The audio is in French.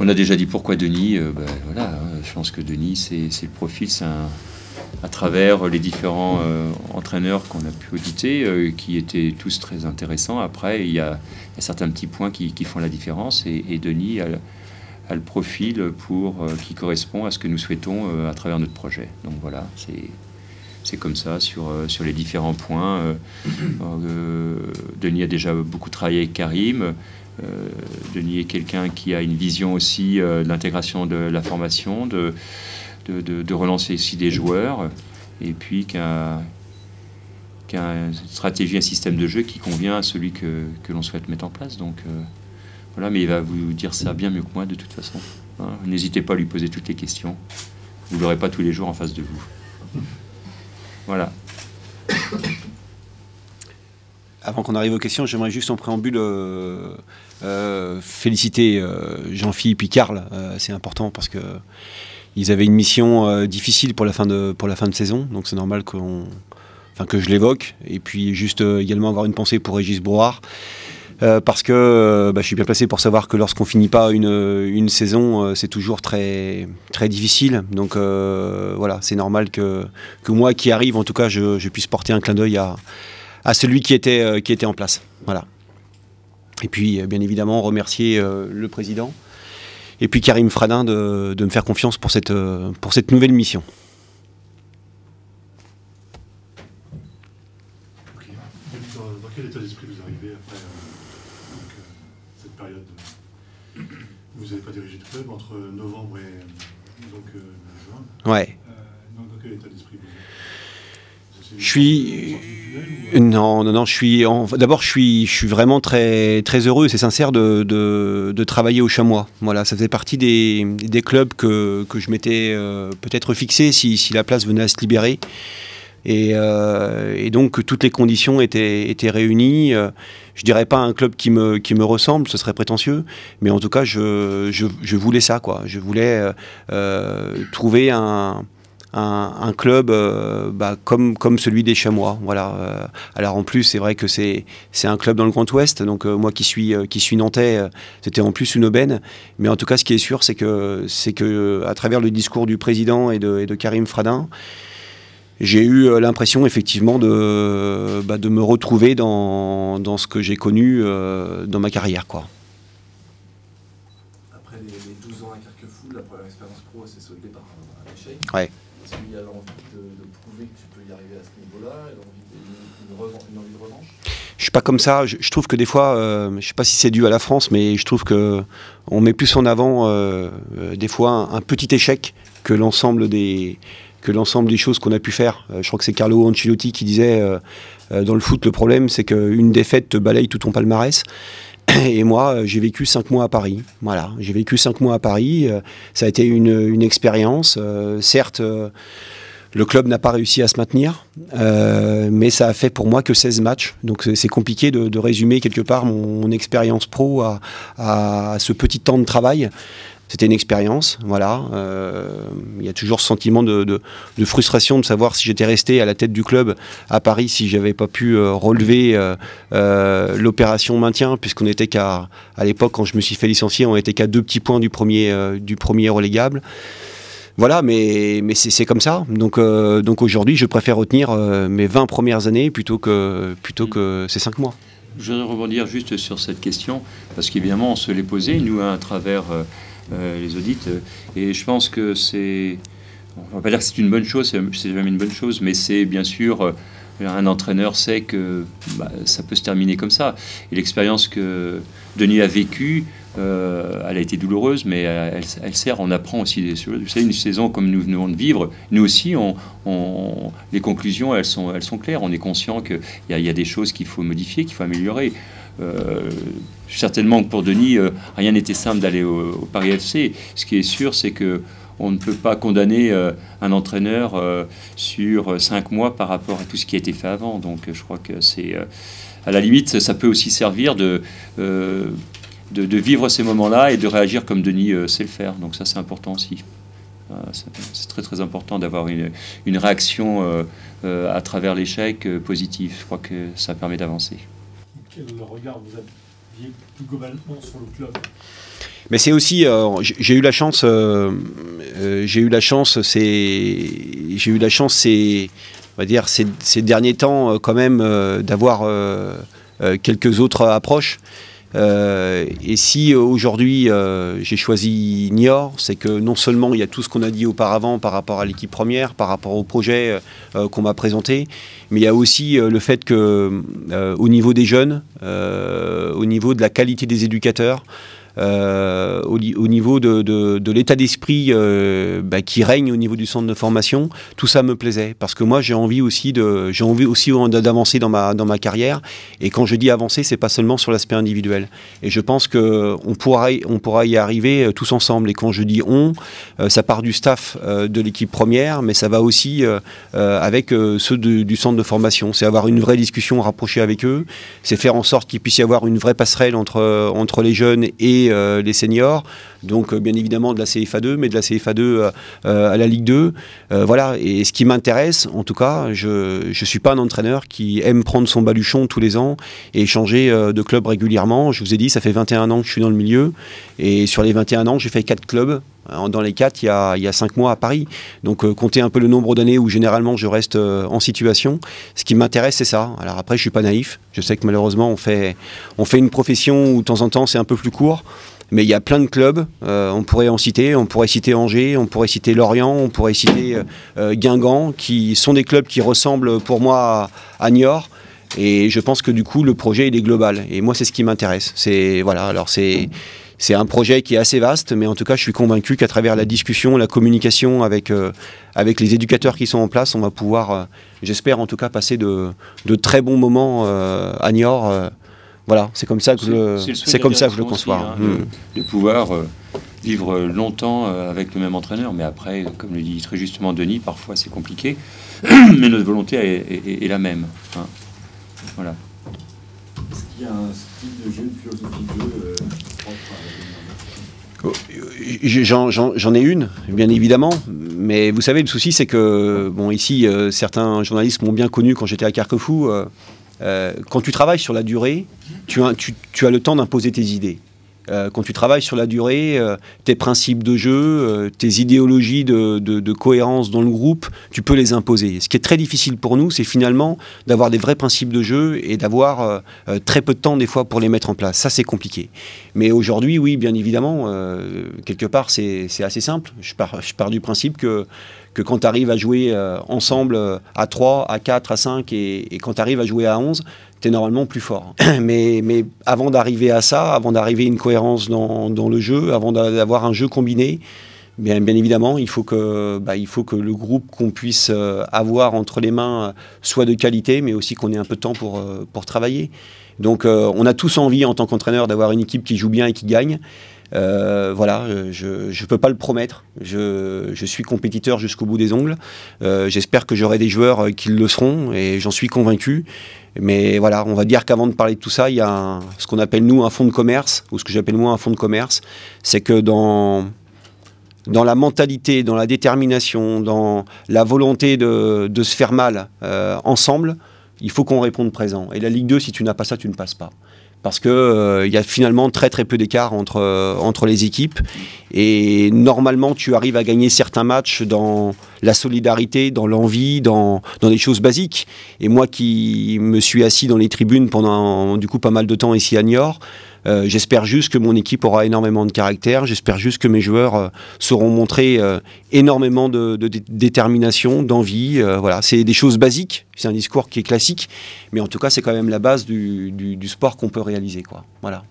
On a déjà dit pourquoi Denis. Voilà, hein, je pense que Denis, c'est le profil, à travers les différents entraîneurs qu'on a pu auditer, qui étaient tous très intéressants. Après, il y a certains petits points qui font la différence, et Denis a le profil qui correspond à ce que nous souhaitons à travers notre projet. Donc voilà, c'est comme ça sur les différents points. Denis a déjà beaucoup travaillé avec Karim. Denis est quelqu'un qui a une vision aussi de l'intégration de la formation, de relancer ici des joueurs, et puis qui a une stratégie, un système de jeu qui convient à celui que l'on souhaite mettre en place. Donc voilà, mais il va vous dire ça bien mieux que moi de toute façon. Hein. N'hésitez pas à lui poser toutes les questions. Vous ne l'aurez pas tous les jours en face de vous. Voilà. Avant qu'on arrive aux questions, j'aimerais juste en préambule féliciter Jean-Philippe et Karl. C'est important parce que ils avaient une mission difficile pour la fin de saison, donc c'est normal que je l'évoque. Et puis juste également avoir une pensée pour Régis Brouard, parce que je suis bien placé pour savoir que lorsqu'on finit pas une saison, c'est toujours très, très difficile. Donc voilà, c'est normal que moi qui arrive, en tout cas, je puisse porter un clin d'œil à celui qui était en place. Voilà. Et puis, bien évidemment, remercier le président et puis Karim Fradin de me faire confiance pour cette nouvelle mission. Okay. Dans quel état d'esprit vous arrivez après cette période vous n'avez pas dirigé le club entre novembre et juin. Ouais. Dans quel état d'esprit vous êtes? Je suis non, d'abord je suis vraiment très très heureux, c'est sincère de travailler au Chamois. Voilà, ça faisait partie des clubs que je m'étais peut-être fixé si la place venait à se libérer. Et donc toutes les conditions étaient réunies. Je dirais pas un club qui me ressemble, ce serait prétentieux, mais en tout cas je voulais ça, quoi. Je voulais trouver un club comme celui des Chamois. Voilà. Alors en plus, c'est vrai que c'est un club dans le Grand Ouest, donc moi qui suis nantais, c'était en plus une aubaine. Mais en tout cas, ce qui est sûr, c'est que à travers le discours du président et de Karim Fradin, j'ai eu l'impression effectivement de me retrouver dans ce que j'ai connu dans ma carrière, quoi. Après les 12 ans à Carquefou, la première expérience pro s'est soldée par un échec. Ouais. Est-ce qu'il y a l'envie de prouver que tu peux y arriver à ce niveau-là, une envie de revanche? Je suis pas comme ça. Je trouve que des fois, je sais pas si c'est dû à la France, mais je trouve que on met plus en avant des fois un petit échec que l'ensemble des choses qu'on a pu faire. Je crois que c'est Carlo Ancelotti qui disait dans le foot, le problème c'est qu'une défaite te balaye tout ton palmarès. Et moi, j'ai vécu 5 mois à Paris. Voilà, j'ai vécu 5 mois à Paris. Ça a été une expérience. Certes, le club n'a pas réussi à se maintenir, mais ça a fait pour moi que 16 matchs. Donc c'est compliqué de résumer quelque part mon expérience pro à ce petit temps de travail. C'était une expérience, voilà. Il y a toujours ce sentiment de frustration de savoir si j'étais resté à la tête du club à Paris, si j'avais pas pu relever l'opération maintien, puisqu'on était à l'époque, quand je me suis fait licencier, on était qu'à 2 petits points du premier relégable. Voilà, mais c'est comme ça. Donc aujourd'hui, je préfère retenir mes 20 premières années plutôt que ces 5 mois. Je voudrais rebondir juste sur cette question, parce qu'évidemment, on se l'est posé, nous, à travers les audits, et je pense que c'est... On va pas dire que c'est une bonne chose, c'est jamais une bonne chose, mais c'est bien sûr... Un entraîneur sait que ça peut se terminer comme ça. Et l'expérience que Denis a vécue, elle a été douloureuse, mais elle sert, on apprend aussi. Vous savez, une saison comme nous venons de vivre, nous aussi, les conclusions, elles sont claires. On est conscient qu'il y a des choses qu'il faut modifier, qu'il faut améliorer. Certainement que pour Denis, rien n'était simple d'aller au Paris FC. Ce qui est sûr, c'est que on ne peut pas condamner un entraîneur sur 5 mois par rapport à tout ce qui a été fait avant. Donc je crois que c'est... à la limite, ça peut aussi servir de vivre ces moments-là et de réagir comme Denis sait le faire. Donc ça, c'est important aussi. C'est très très important d'avoir une réaction à travers l'échec positive. Je crois que ça permet d'avancer. Quel regard vous plus globalement sur le club. Mais c'est aussi, j'ai eu la chance, on va dire, ces derniers temps quand même d'avoir quelques autres approches. Et si aujourd'hui j'ai choisi Niort, c'est que non seulement il y a tout ce qu'on a dit auparavant par rapport à l'équipe première, par rapport au projet qu'on m'a présenté, mais il y a aussi le fait que au niveau des jeunes, au niveau de la qualité des éducateurs, au niveau de l'état d'esprit qui règne au niveau du centre de formation, tout ça me plaisait parce que moi j'ai envie aussi d'avancer dans ma carrière, et quand je dis avancer, c'est pas seulement sur l'aspect individuel, et je pense que on pourra y arriver tous ensemble. Et quand je dis ça part du staff de l'équipe première, mais ça va aussi avec ceux du centre de formation. C'est avoir une vraie discussion rapprochée avec eux, c'est faire en sorte qu'il puisse y avoir une vraie passerelle entre les jeunes et les seniors, donc bien évidemment de la CFA2, mais de la CFA2 à la Ligue 2. Voilà, et ce qui m'intéresse, en tout cas, je ne suis pas un entraîneur qui aime prendre son baluchon tous les ans et changer de club régulièrement. Je vous ai dit, ça fait 21 ans que je suis dans le milieu, et sur les 21 ans, j'ai fait 4 clubs. Dans les 4, il y a 5 mois à Paris. Donc, comptez un peu le nombre d'années où généralement je reste en situation. Ce qui m'intéresse, c'est ça. Alors après, je ne suis pas naïf. Je sais que malheureusement, on fait une profession où de temps en temps, c'est un peu plus court. Mais il y a plein de clubs, on pourrait en citer. On pourrait citer Angers, on pourrait citer Lorient, on pourrait citer Guingamp, qui sont des clubs qui ressemblent pour moi à Niort. Et je pense que du coup, le projet, il est global. Et moi, c'est ce qui m'intéresse. C'est un projet qui est assez vaste, mais en tout cas, je suis convaincu qu'à travers la discussion, la communication avec les éducateurs qui sont en place, on va pouvoir, j'espère en tout cas, passer de très bons moments à Niort. Voilà, c'est comme ça que je le conçois. Aussi, de pouvoir vivre longtemps avec le même entraîneur. Mais après, comme le dit très justement Denis, parfois c'est compliqué. Mais notre volonté est la même. Hein. Voilà. Est-ce qu'il y a un style de jeu, une philosophie de jeu propre à J'en ai une, bien évidemment. Mais vous savez, le souci, c'est que, bon, ici, certains journalistes m'ont bien connu quand j'étais à Carquefou. Quand tu travailles sur la durée, tu as le temps d'imposer tes idées. Quand tu travailles sur la durée, tes principes de jeu, tes idéologies de cohérence dans le groupe, tu peux les imposer. Ce qui est très difficile pour nous, c'est finalement d'avoir des vrais principes de jeu et d'avoir très peu de temps des fois pour les mettre en place. Ça, c'est compliqué. Mais aujourd'hui, oui, bien évidemment, quelque part, c'est assez simple. Je pars du principe que quand tu arrives à jouer ensemble à 3, à 4, à 5 et quand tu arrives à jouer à 11, tu es normalement plus fort. Mais avant d'arriver à ça, avant d'arriver à une cohérence dans le jeu, avant d'avoir un jeu combiné, bien évidemment, il faut que le groupe qu'on puisse avoir entre les mains soit de qualité, mais aussi qu'on ait un peu de temps pour travailler. Donc on a tous envie en tant qu'entraîneur d'avoir une équipe qui joue bien et qui gagne. Voilà, je ne peux pas le promettre. Je suis compétiteur jusqu'au bout des ongles. J'espère que j'aurai des joueurs qui le seront et j'en suis convaincu. Mais voilà, on va dire qu'avant de parler de tout ça, il y a ce qu'on appelle nous un fonds de commerce, ou ce que j'appelle moi un fonds de commerce. C'est que dans la mentalité, dans la détermination, dans la volonté de se faire mal ensemble, il faut qu'on réponde présent. Et la Ligue 2, si tu n'as pas ça, tu ne passes pas. Parce qu'il y a finalement très très peu d'écart entre les équipes. Et normalement, tu arrives à gagner certains matchs dans la solidarité, dans l'envie, dans des choses basiques. Et moi qui me suis assis dans les tribunes pendant du coup pas mal de temps ici à Niort, j'espère juste que mon équipe aura énormément de caractère. J'espère juste que mes joueurs sauront montrer énormément de détermination, d'envie. Voilà, c'est des choses basiques. C'est un discours qui est classique, mais en tout cas, c'est quand même la base du sport qu'on peut réaliser, quoi. Voilà.